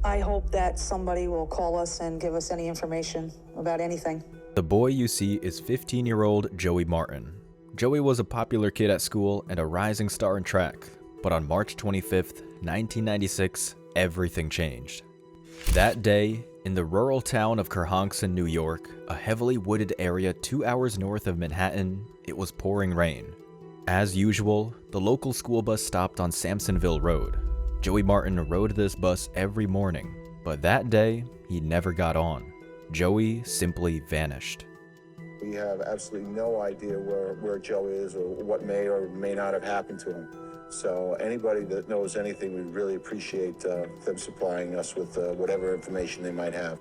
I hope that somebody will call us and give us any information about anything. The boy you see is 15-year-old Joey Martin. Joey was a popular kid at school and a rising star in track, but on March 25th, 1996, everything changed. That day, in the rural town of Kerhonkson, New York, a heavily wooded area 2 hours north of Manhattan, it was pouring rain. As usual, the local school bus stopped on Sampsonville Road. Joey Martin rode this bus every morning, but that day, he never got on. Joey simply vanished. We have absolutely no idea where Joe is or what may or may not have happened to him. So anybody that knows anything, we really appreciate them supplying us with whatever information they might have.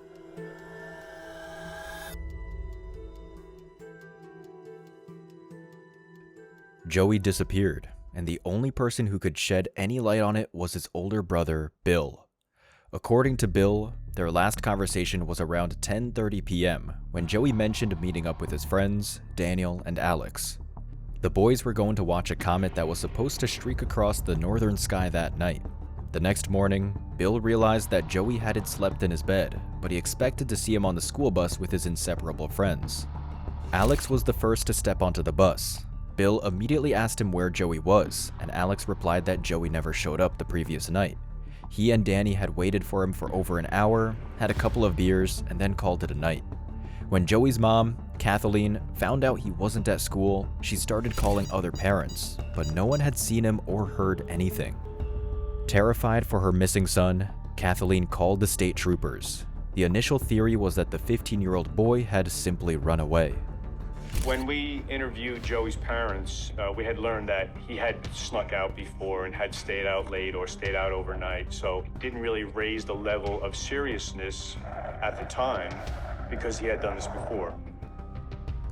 Joey disappeared, and the only person who could shed any light on it was his older brother, Bill. According to Bill, their last conversation was around 10:30 p.m. when Joey mentioned meeting up with his friends, Daniel and Alex. The boys were going to watch a comet that was supposed to streak across the northern sky that night. The next morning, Bill realized that Joey hadn't slept in his bed, but he expected to see him on the school bus with his inseparable friends. Alex was the first to step onto the bus. Bill immediately asked him where Joey was, and Alex replied that Joey never showed up the previous night. He and Danny had waited for him for over an hour, had a couple of beers, and then called it a night. When Joey's mom, Kathleen, found out he wasn't at school, she started calling other parents, but no one had seen him or heard anything. Terrified for her missing son, Kathleen called the state troopers. The initial theory was that the 15-year-old boy had simply run away. When we interviewed Joey's parents, we had learned that he had snuck out before and had stayed out late or stayed out overnight, so it didn't really raise the level of seriousness at the time because he had done this before.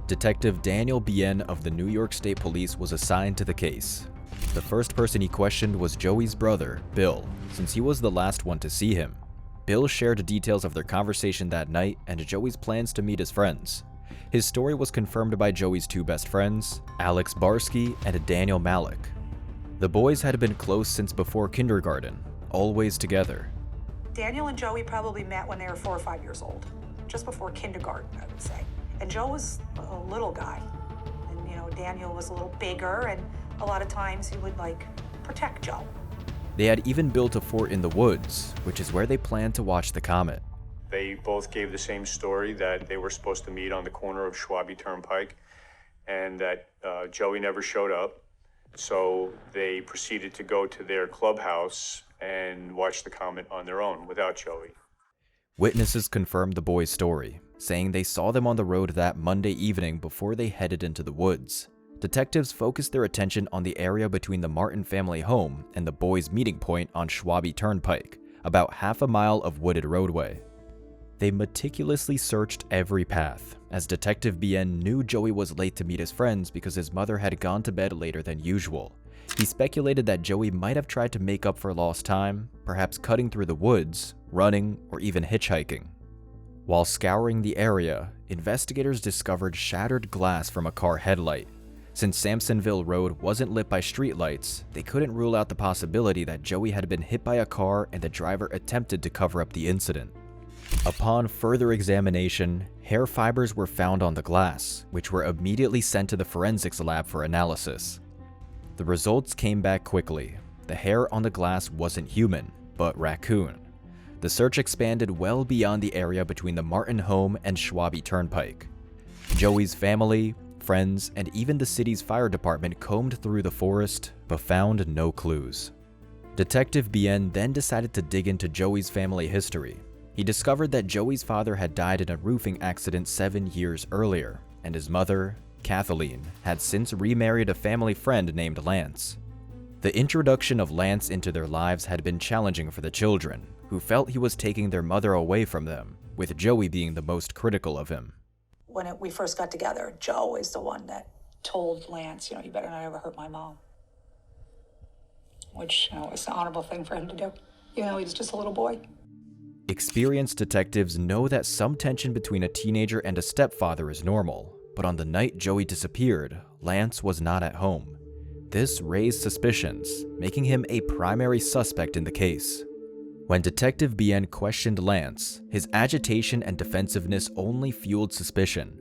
Detective Daniel Bien of the New York State Police was assigned to the case. The first person he questioned was Joey's brother, Bill, since he was the last one to see him. Bill shared details of their conversation that night and Joey's plans to meet his friends. His story was confirmed by Joey's two best friends, Alex Barsky and Daniel Malik. The boys had been close since before kindergarten, always together. Daniel and Joey probably met when they were 4 or 5 years old, just before kindergarten, I would say. And Joe was a little guy, and Daniel was a little bigger, and a lot of times he would protect Joe. They had even built a fort in the woods, which is where they planned to watch the comet. They both gave the same story, that they were supposed to meet on the corner of Schwabe Turnpike and that Joey never showed up. So they proceeded to go to their clubhouse and watch the comet on their own without Joey. Witnesses confirmed the boys' story, saying they saw them on the road that Monday evening before they headed into the woods. Detectives focused their attention on the area between the Martin family home and the boys' meeting point on Schwabe Turnpike, about half a mile of wooded roadway. They meticulously searched every path, as Detective Bien knew Joey was late to meet his friends because his mother had gone to bed later than usual. He speculated that Joey might have tried to make up for lost time, perhaps cutting through the woods, running, or even hitchhiking. While scouring the area, investigators discovered shattered glass from a car headlight. Since Sampsonville Road wasn't lit by streetlights, they couldn't rule out the possibility that Joey had been hit by a car and the driver attempted to cover up the incident. Upon further examination, hair fibers were found on the glass, which were immediately sent to the forensics lab for analysis. The results came back quickly. The hair on the glass wasn't human, but raccoon. The search expanded well beyond the area between the Martin home and Schwabe Turnpike. Joey's family, friends, and even the city's fire department combed through the forest, but found no clues. Detective Bien then decided to dig into Joey's family history. He discovered that Joey's father had died in a roofing accident 7 years earlier, and his mother, Kathleen, had since remarried a family friend named Lance. The introduction of Lance into their lives had been challenging for the children, who felt he was taking their mother away from them, with Joey being the most critical of him. When we first got together, Joe is the one that told Lance, you better not ever hurt my mom. Which, was an honorable thing for him to do, even though he was just a little boy. Experienced detectives know that some tension between a teenager and a stepfather is normal, but on the night Joey disappeared, Lance was not at home. This raised suspicions, making him a primary suspect in the case. When Detective Bien questioned Lance, his agitation and defensiveness only fueled suspicion.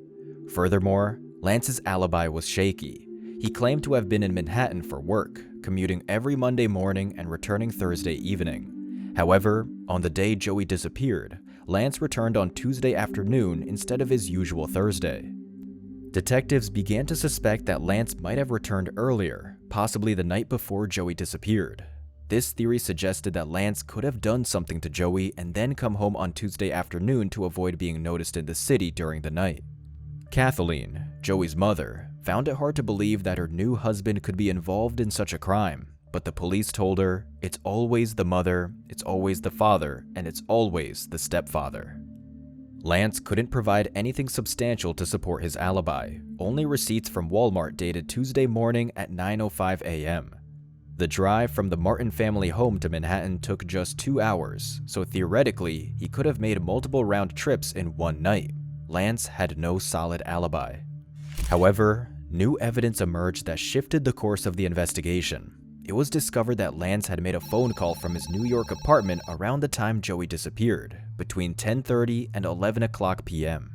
Furthermore, Lance's alibi was shaky. He claimed to have been in Manhattan for work, commuting every Monday morning and returning Thursday evening. However, on the day Joey disappeared, Lance returned on Tuesday afternoon instead of his usual Thursday. Detectives began to suspect that Lance might have returned earlier, possibly the night before Joey disappeared. This theory suggested that Lance could have done something to Joey and then come home on Tuesday afternoon to avoid being noticed in the city during the night. Kathleen, Joey's mother, found it hard to believe that her new husband could be involved in such a crime, but the police told her, it's always the mother, it's always the father, and it's always the stepfather. Lance couldn't provide anything substantial to support his alibi, only receipts from Walmart dated Tuesday morning at 9:05 a.m. The drive from the Martin family home to Manhattan took just 2 hours, so theoretically, he could have made multiple round trips in one night. Lance had no solid alibi. However, new evidence emerged that shifted the course of the investigation. It was discovered that Lance had made a phone call from his New York apartment around the time Joey disappeared, between 10:30 and 11 o'clock p.m.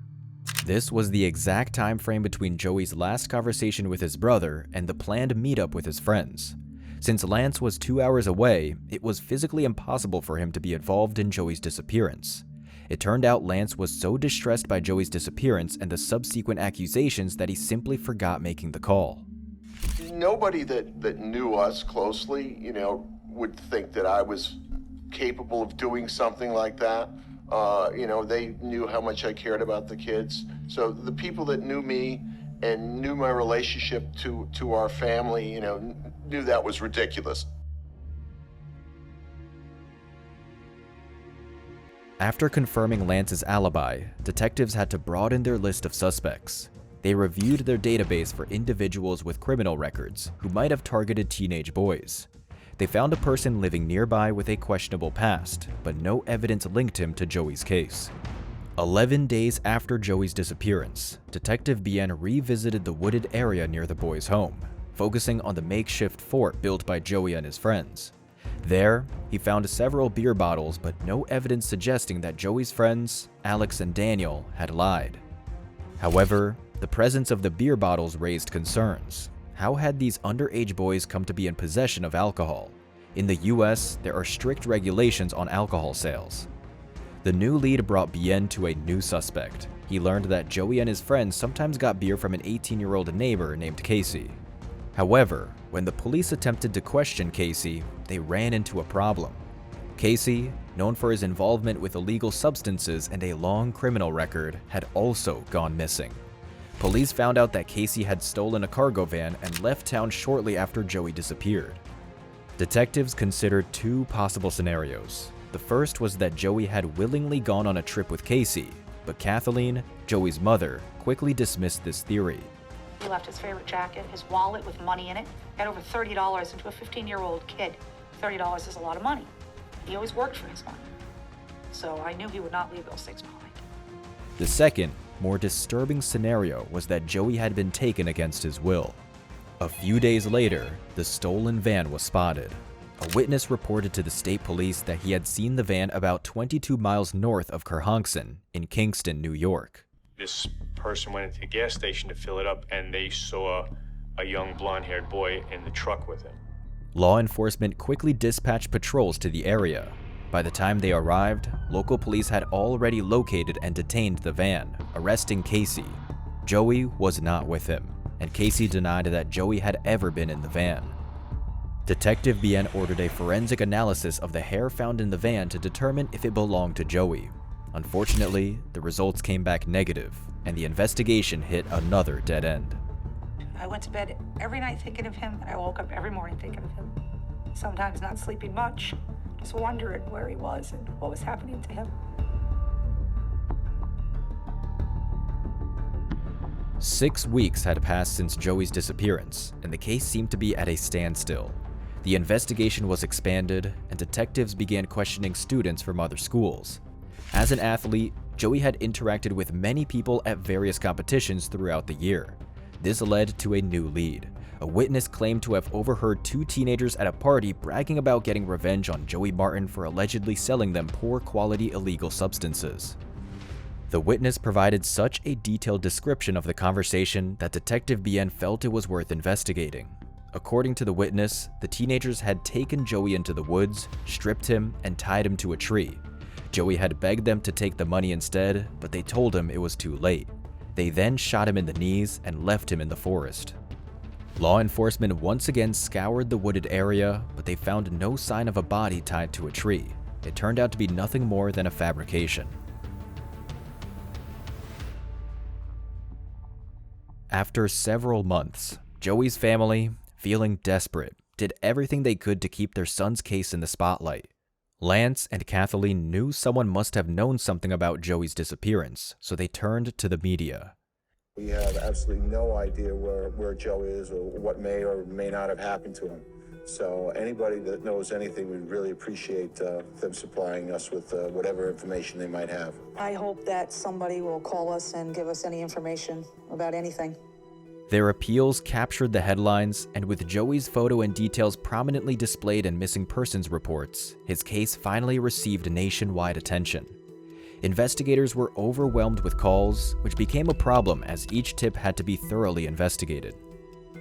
This was the exact time frame between Joey's last conversation with his brother and the planned meetup with his friends. Since Lance was 2 hours away, it was physically impossible for him to be involved in Joey's disappearance. It turned out Lance was so distressed by Joey's disappearance and the subsequent accusations that he simply forgot making the call. Nobody that knew us closely, would think that I was capable of doing something like that. They knew how much I cared about the kids. So the people that knew me and knew my relationship to our family, knew that was ridiculous. After confirming Lance's alibi, detectives had to broaden their list of suspects. They reviewed their database for individuals with criminal records who might have targeted teenage boys. They found a person living nearby with a questionable past, but no evidence linked him to Joey's case. 11 days after Joey's disappearance, Detective Bien revisited the wooded area near the boys' home, focusing on the makeshift fort built by Joey and his friends. There, he found several beer bottles, but no evidence suggesting that Joey's friends, Alex and Daniel, had lied. However, the presence of the beer bottles raised concerns. How had these underage boys come to be in possession of alcohol? In the US, there are strict regulations on alcohol sales. The new lead brought Bien to a new suspect. He learned that Joey and his friends sometimes got beer from an 18-year-old neighbor named Casey. However, when the police attempted to question Casey, they ran into a problem. Casey, known for his involvement with illegal substances and a long criminal record, had also gone missing. Police found out that Casey had stolen a cargo van and left town shortly after Joey disappeared. Detectives considered two possible scenarios. The first was that Joey had willingly gone on a trip with Casey, but Kathleen, Joey's mother, quickly dismissed this theory. He left his favorite jacket, his wallet with money in it, got over $30 into a 15-year-old kid. $30 is a lot of money. He always worked for his money. So I knew he would not leave those things behind. The second, more disturbing scenario was that Joey had been taken against his will. A few days later, the stolen van was spotted. A witness reported to the state police that he had seen the van about 22 miles north of Kerhonkson in Kingston, New York. This person went into the gas station to fill it up, and they saw a young blonde-haired boy in the truck with him. Law enforcement quickly dispatched patrols to the area. By the time they arrived, local police had already located and detained the van, arresting Casey. Joey was not with him, and Casey denied that Joey had ever been in the van. Detective Bien ordered a forensic analysis of the hair found in the van to determine if it belonged to Joey. Unfortunately, the results came back negative, and the investigation hit another dead end. I went to bed every night thinking of him, and I woke up every morning thinking of him. Sometimes not sleeping much, just wondering where he was and what was happening to him. 6 weeks had passed since Joey's disappearance, and the case seemed to be at a standstill. The investigation was expanded, and detectives began questioning students from other schools. As an athlete, Joey had interacted with many people at various competitions throughout the year. This led to a new lead, A witness claimed to have overheard two teenagers at a party bragging about getting revenge on Joey Martin for allegedly selling them poor-quality illegal substances. The witness provided such a detailed description of the conversation that Detective Bien felt it was worth investigating. According to the witness, the teenagers had taken Joey into the woods, stripped him, and tied him to a tree. Joey had begged them to take the money instead, but they told him it was too late. They then shot him in the knees and left him in the forest. Law enforcement once again scoured the wooded area, but they found no sign of a body tied to a tree. It turned out to be nothing more than a fabrication. After several months, Joey's family, feeling desperate, did everything they could to keep their son's case in the spotlight. Lance and Kathleen knew someone must have known something about Joey's disappearance, so they turned to the media. We have absolutely no idea where Joe is or what may or may not have happened to him. So anybody that knows anything, we'd really appreciate them supplying us with whatever information they might have. I hope that somebody will call us and give us any information about anything. Their appeals captured the headlines, and with Joey's photo and details prominently displayed in missing persons reports, his case finally received nationwide attention. Investigators were overwhelmed with calls, which became a problem as each tip had to be thoroughly investigated.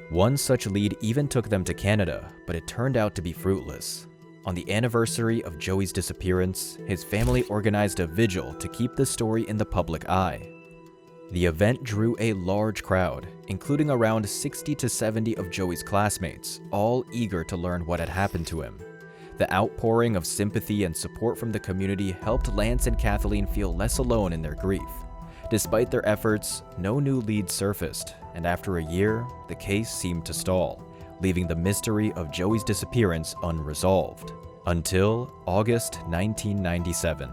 One such lead even took them to Canada, but it turned out to be fruitless. On the anniversary of Joey's disappearance, his family organized a vigil to keep the story in the public eye. The event drew a large crowd, including around 60 to 70 of Joey's classmates, all eager to learn what had happened to him. The outpouring of sympathy and support from the community helped Lance and Kathleen feel less alone in their grief. Despite their efforts, no new leads surfaced, and after a year, the case seemed to stall, leaving the mystery of Joey's disappearance unresolved, until August 1997.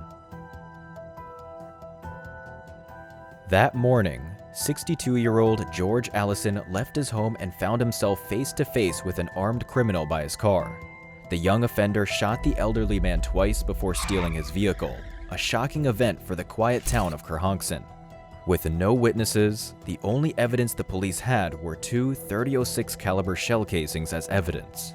That morning, 62-year-old George Allison left his home and found himself face-to-face with an armed criminal by his car. The young offender shot the elderly man twice before stealing his vehicle, a shocking event for the quiet town of Kerhonkson. With no witnesses, the only evidence the police had were two .30-06 caliber shell casings as evidence.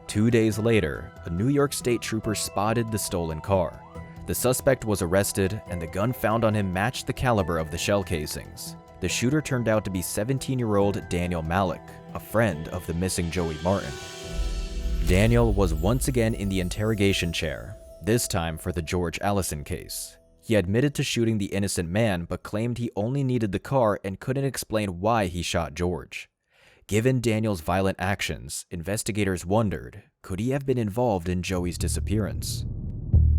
2 days later, a New York State trooper spotted the stolen car. The suspect was arrested, and the gun found on him matched the caliber of the shell casings. The shooter turned out to be 17-year-old Daniel Malik, a friend of the missing Joey Martin. Daniel was once again in the interrogation chair, this time for the George Allison case. He admitted to shooting the innocent man, but claimed he only needed the car and couldn't explain why he shot George. Given Daniel's violent actions, investigators wondered, could he have been involved in Joey's disappearance?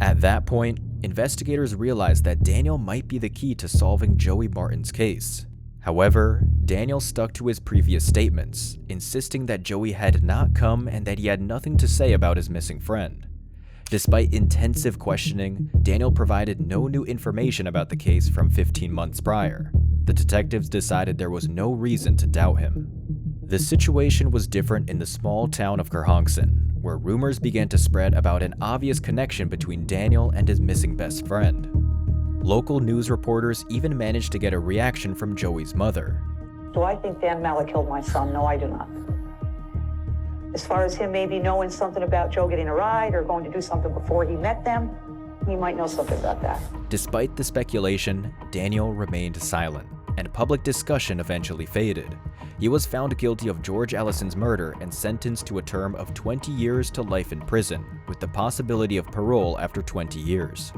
At that point, investigators realized that Daniel might be the key to solving Joey Martin's case. However, Daniel stuck to his previous statements, insisting that Joey had not come and that he had nothing to say about his missing friend. Despite intensive questioning, Daniel provided no new information about the case from 15 months prior. The detectives decided there was no reason to doubt him. The situation was different in the small town of Kerhonkson, where rumors began to spread about an obvious connection between Daniel and his missing best friend. Local news reporters even managed to get a reaction from Joey's mother. Do I think Dan Malik killed my son? No, I do not. As far as him maybe knowing something about Joe getting a ride or going to do something before he met them, he might know something about that. Despite the speculation, Daniel remained silent, and public discussion eventually faded. He was found guilty of George Allison's murder and sentenced to a term of 20 years to life in prison, with the possibility of parole after 20 years.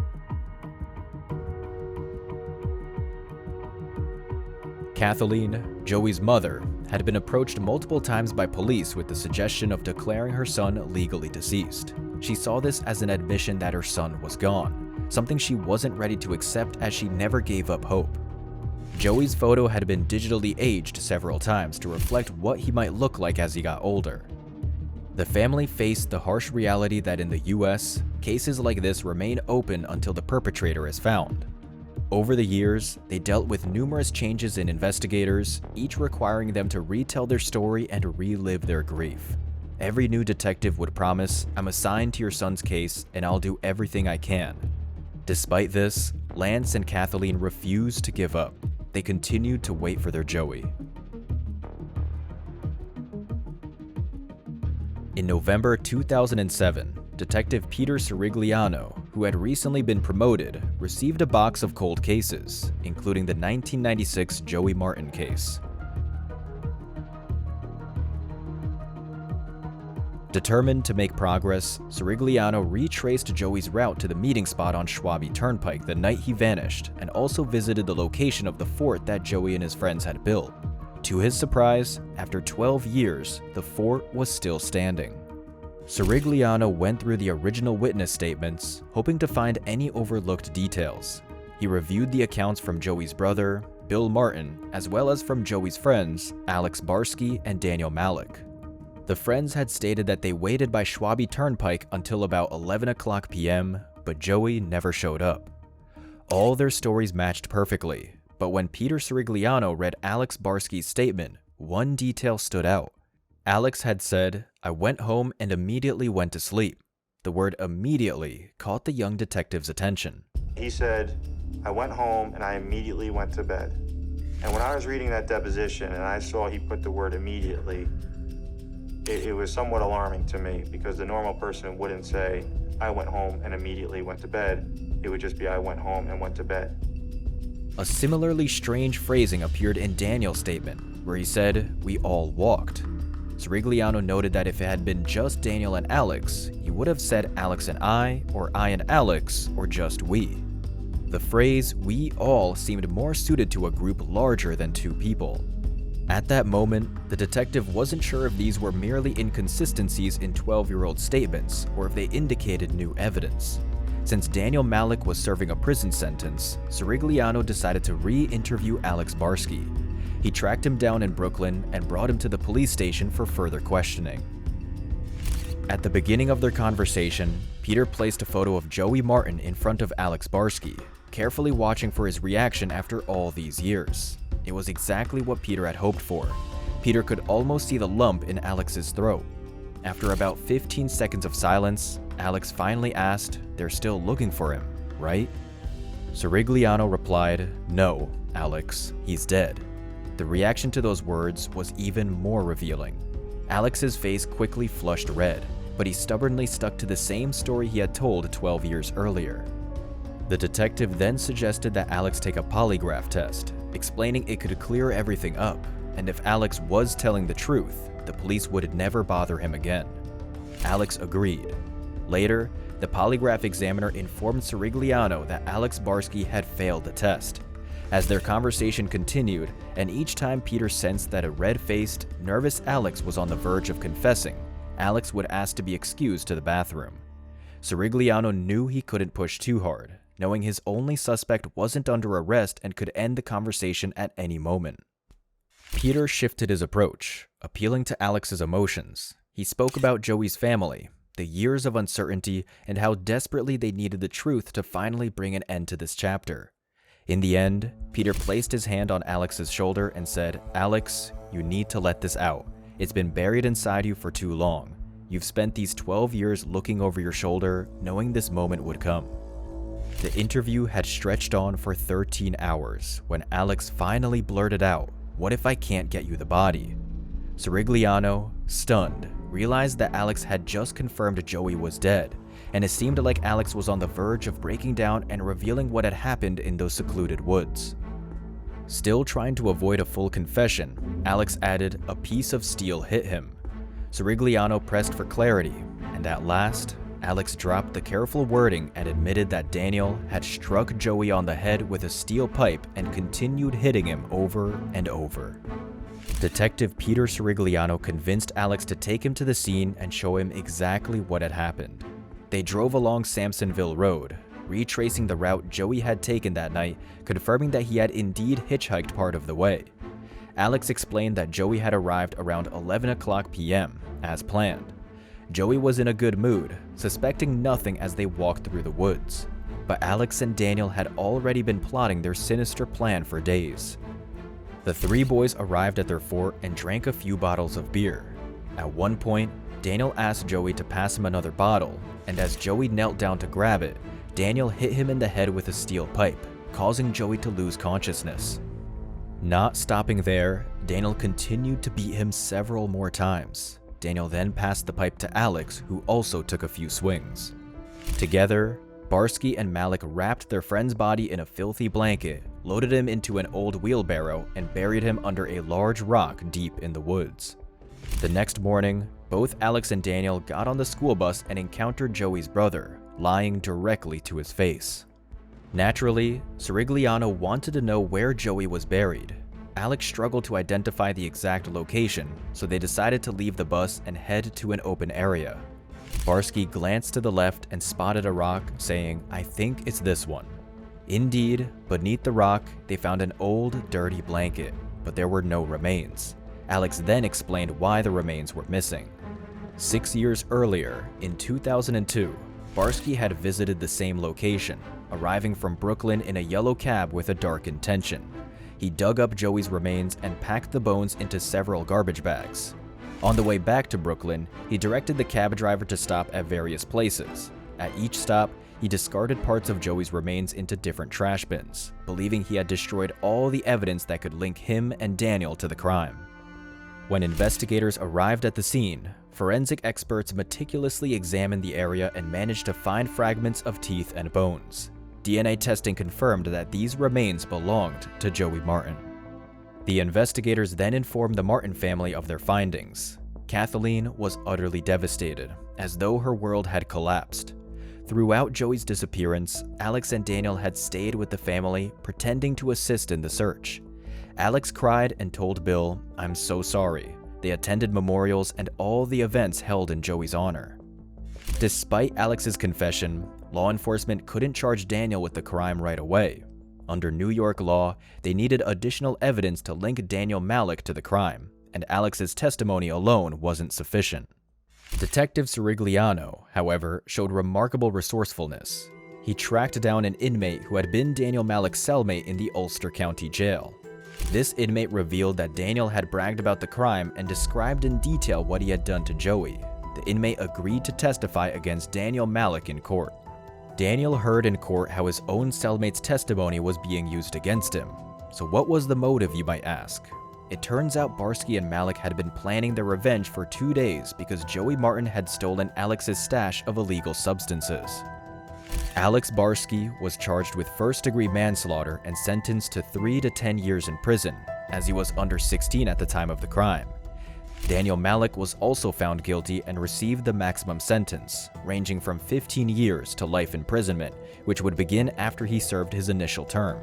Kathleen, Joey's mother, had been approached multiple times by police with the suggestion of declaring her son legally deceased. She saw this as an admission that her son was gone, something she wasn't ready to accept as she never gave up hope. Joey's photo had been digitally aged several times to reflect what he might look like as he got older. The family faced the harsh reality that in the US, cases like this remain open until the perpetrator is found. Over the years, they dealt with numerous changes in investigators, each requiring them to retell their story and relive their grief. Every new detective would promise, "I'm assigned to your son's case, and I'll do everything I can." Despite this, Lance and Kathleen refused to give up. They continued to wait for their Joey. In November 2007, Detective Peter Sirigliano, who had recently been promoted, received a box of cold cases, including the 1996 Joey Martin case. Determined to make progress, Sirigliano retraced Joey's route to the meeting spot on Schwabe Turnpike the night he vanished, and also visited the location of the fort that Joey and his friends had built. To his surprise, after 12 years, the fort was still standing. Sirigliano went through the original witness statements, hoping to find any overlooked details. He reviewed the accounts from Joey's brother, Bill Martin, as well as from Joey's friends, Alex Barsky and Daniel Malik. The friends had stated that they waited by Schwabe Turnpike until about 11 o'clock p.m., but Joey never showed up. All their stories matched perfectly, but when Peter Sirigliano read Alex Barsky's statement, one detail stood out. Alex had said, "I went home and immediately went to sleep." The word immediately caught the young detective's attention. He said, "I went home and I immediately went to bed." And when I was reading that deposition and I saw he put the word immediately, it was somewhat alarming to me, because the normal person wouldn't say, "I went home and immediately went to bed." It would just be, "I went home and went to bed." A similarly strange phrasing appeared in Daniel's statement, where he said, "We all walked." Sirigliano noted that if it had been just Daniel and Alex, he would have said Alex and I, or I and Alex, or just we. The phrase "we all" seemed more suited to a group larger than two people. At that moment, the detective wasn't sure if these were merely inconsistencies in 12-year-old statements or if they indicated new evidence. Since Daniel Malik was serving a prison sentence, Sirigliano decided to re-interview Alex Barsky. He tracked him down in Brooklyn and brought him to the police station for further questioning. At the beginning of their conversation, Peter placed a photo of Joey Martin in front of Alex Barsky, carefully watching for his reaction after all these years. It was exactly what Peter had hoped for. Peter could almost see the lump in Alex's throat. After about 15 seconds of silence, Alex finally asked, "They're still looking for him, right?" Sirigliano replied, "No, Alex, he's dead." The reaction to those words was even more revealing. Alex's face quickly flushed red, but he stubbornly stuck to the same story he had told 12 years earlier. The detective then suggested that Alex take a polygraph test, explaining it could clear everything up, and if Alex was telling the truth, the police would never bother him again. Alex agreed. Later, the polygraph examiner informed Sirigliano that Alex Barsky had failed the test. As their conversation continued, and each time Peter sensed that a red-faced, nervous Alex was on the verge of confessing, Alex would ask to be excused to the bathroom. Sirigliano knew he couldn't push too hard, knowing his only suspect wasn't under arrest and could end the conversation at any moment. Peter shifted his approach, appealing to Alex's emotions. He spoke about Joey's family, the years of uncertainty, and how desperately they needed the truth to finally bring an end to this chapter. In the end, Peter placed his hand on Alex's shoulder and said, "Alex, you need to let this out. It's been buried inside you for too long. You've spent these 12 years looking over your shoulder, knowing this moment would come." The interview had stretched on for 13 hours when Alex finally blurted out, "What if I can't get you the body?" Sirigliano, stunned, realized that Alex had just confirmed Joey was dead, and it seemed like Alex was on the verge of breaking down and revealing what had happened in those secluded woods. Still trying to avoid a full confession, Alex added, "A piece of steel hit him." Sirigliano pressed for clarity, and at last, Alex dropped the careful wording and admitted that Daniel had struck Joey on the head with a steel pipe and continued hitting him over and over. Detective Peter Sirigliano convinced Alex to take him to the scene and show him exactly what had happened. They drove along Sampsonville Road, retracing the route Joey had taken that night, confirming that he had indeed hitchhiked part of the way. Alex explained that Joey had arrived around 11 o'clock p.m., as planned. Joey was in a good mood, suspecting nothing as they walked through the woods. But Alex and Daniel had already been plotting their sinister plan for days. The three boys arrived at their fort and drank a few bottles of beer. At one point, Daniel asked Joey to pass him another bottle, and as Joey knelt down to grab it, Daniel hit him in the head with a steel pipe, causing Joey to lose consciousness. Not stopping there, Daniel continued to beat him several more times. Daniel then passed the pipe to Alex, who also took a few swings. Together, Barsky and Malik wrapped their friend's body in a filthy blanket, loaded him into an old wheelbarrow, and buried him under a large rock deep in the woods. The next morning, both Alex and Daniel got on the school bus and encountered Joey's brother, lying directly to his face. Naturally, Sirigliano wanted to know where Joey was buried. Alex struggled to identify the exact location, so they decided to leave the bus and head to an open area. Barsky glanced to the left and spotted a rock, saying, "I think it's this one." Indeed, beneath the rock, they found an old, dirty blanket, but there were no remains. Alex then explained why the remains were missing. 6 years earlier, in 2002, Barsky had visited the same location, arriving from Brooklyn in a yellow cab with a dark intention. He dug up Joey's remains and packed the bones into several garbage bags. On the way back to Brooklyn, he directed the cab driver to stop at various places. At each stop, he discarded parts of Joey's remains into different trash bins, believing he had destroyed all the evidence that could link him and Daniel to the crime. When investigators arrived at the scene, forensic experts meticulously examined the area and managed to find fragments of teeth and bones. DNA testing confirmed that these remains belonged to Joey Martin. The investigators then informed the Martin family of their findings. Kathleen was utterly devastated, as though her world had collapsed. Throughout Joey's disappearance, Alex and Daniel had stayed with the family, pretending to assist in the search. Alex cried and told Bill, "I'm so sorry." They attended memorials and all the events held in Joey's honor. Despite Alex's confession, law enforcement couldn't charge Daniel with the crime right away. Under New York law, they needed additional evidence to link Daniel Malik to the crime, and Alex's testimony alone wasn't sufficient. Detective Sirigliano, however, showed remarkable resourcefulness. He tracked down an inmate who had been Daniel Malik's cellmate in the Ulster County Jail. This inmate revealed that Daniel had bragged about the crime and described in detail what he had done to Joey. The inmate agreed to testify against Daniel Malik in court. Daniel heard in court how his own cellmate's testimony was being used against him. So what was the motive, you might ask? It turns out Barsky and Malik had been planning their revenge for 2 days because Joey Martin had stolen Alex's stash of illegal substances. Alex Barsky was charged with first-degree manslaughter and sentenced to 3 to 10 years in prison, as he was under 16 at the time of the crime. Daniel Malik was also found guilty and received the maximum sentence, ranging from 15 years to life imprisonment, which would begin after he served his initial term.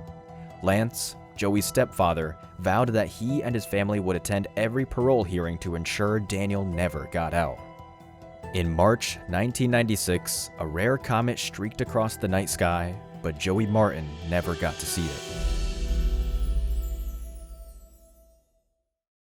Lance, Joey's stepfather, vowed that he and his family would attend every parole hearing to ensure Daniel never got out. In March 1996, a rare comet streaked across the night sky, but Joey Martin never got to see it.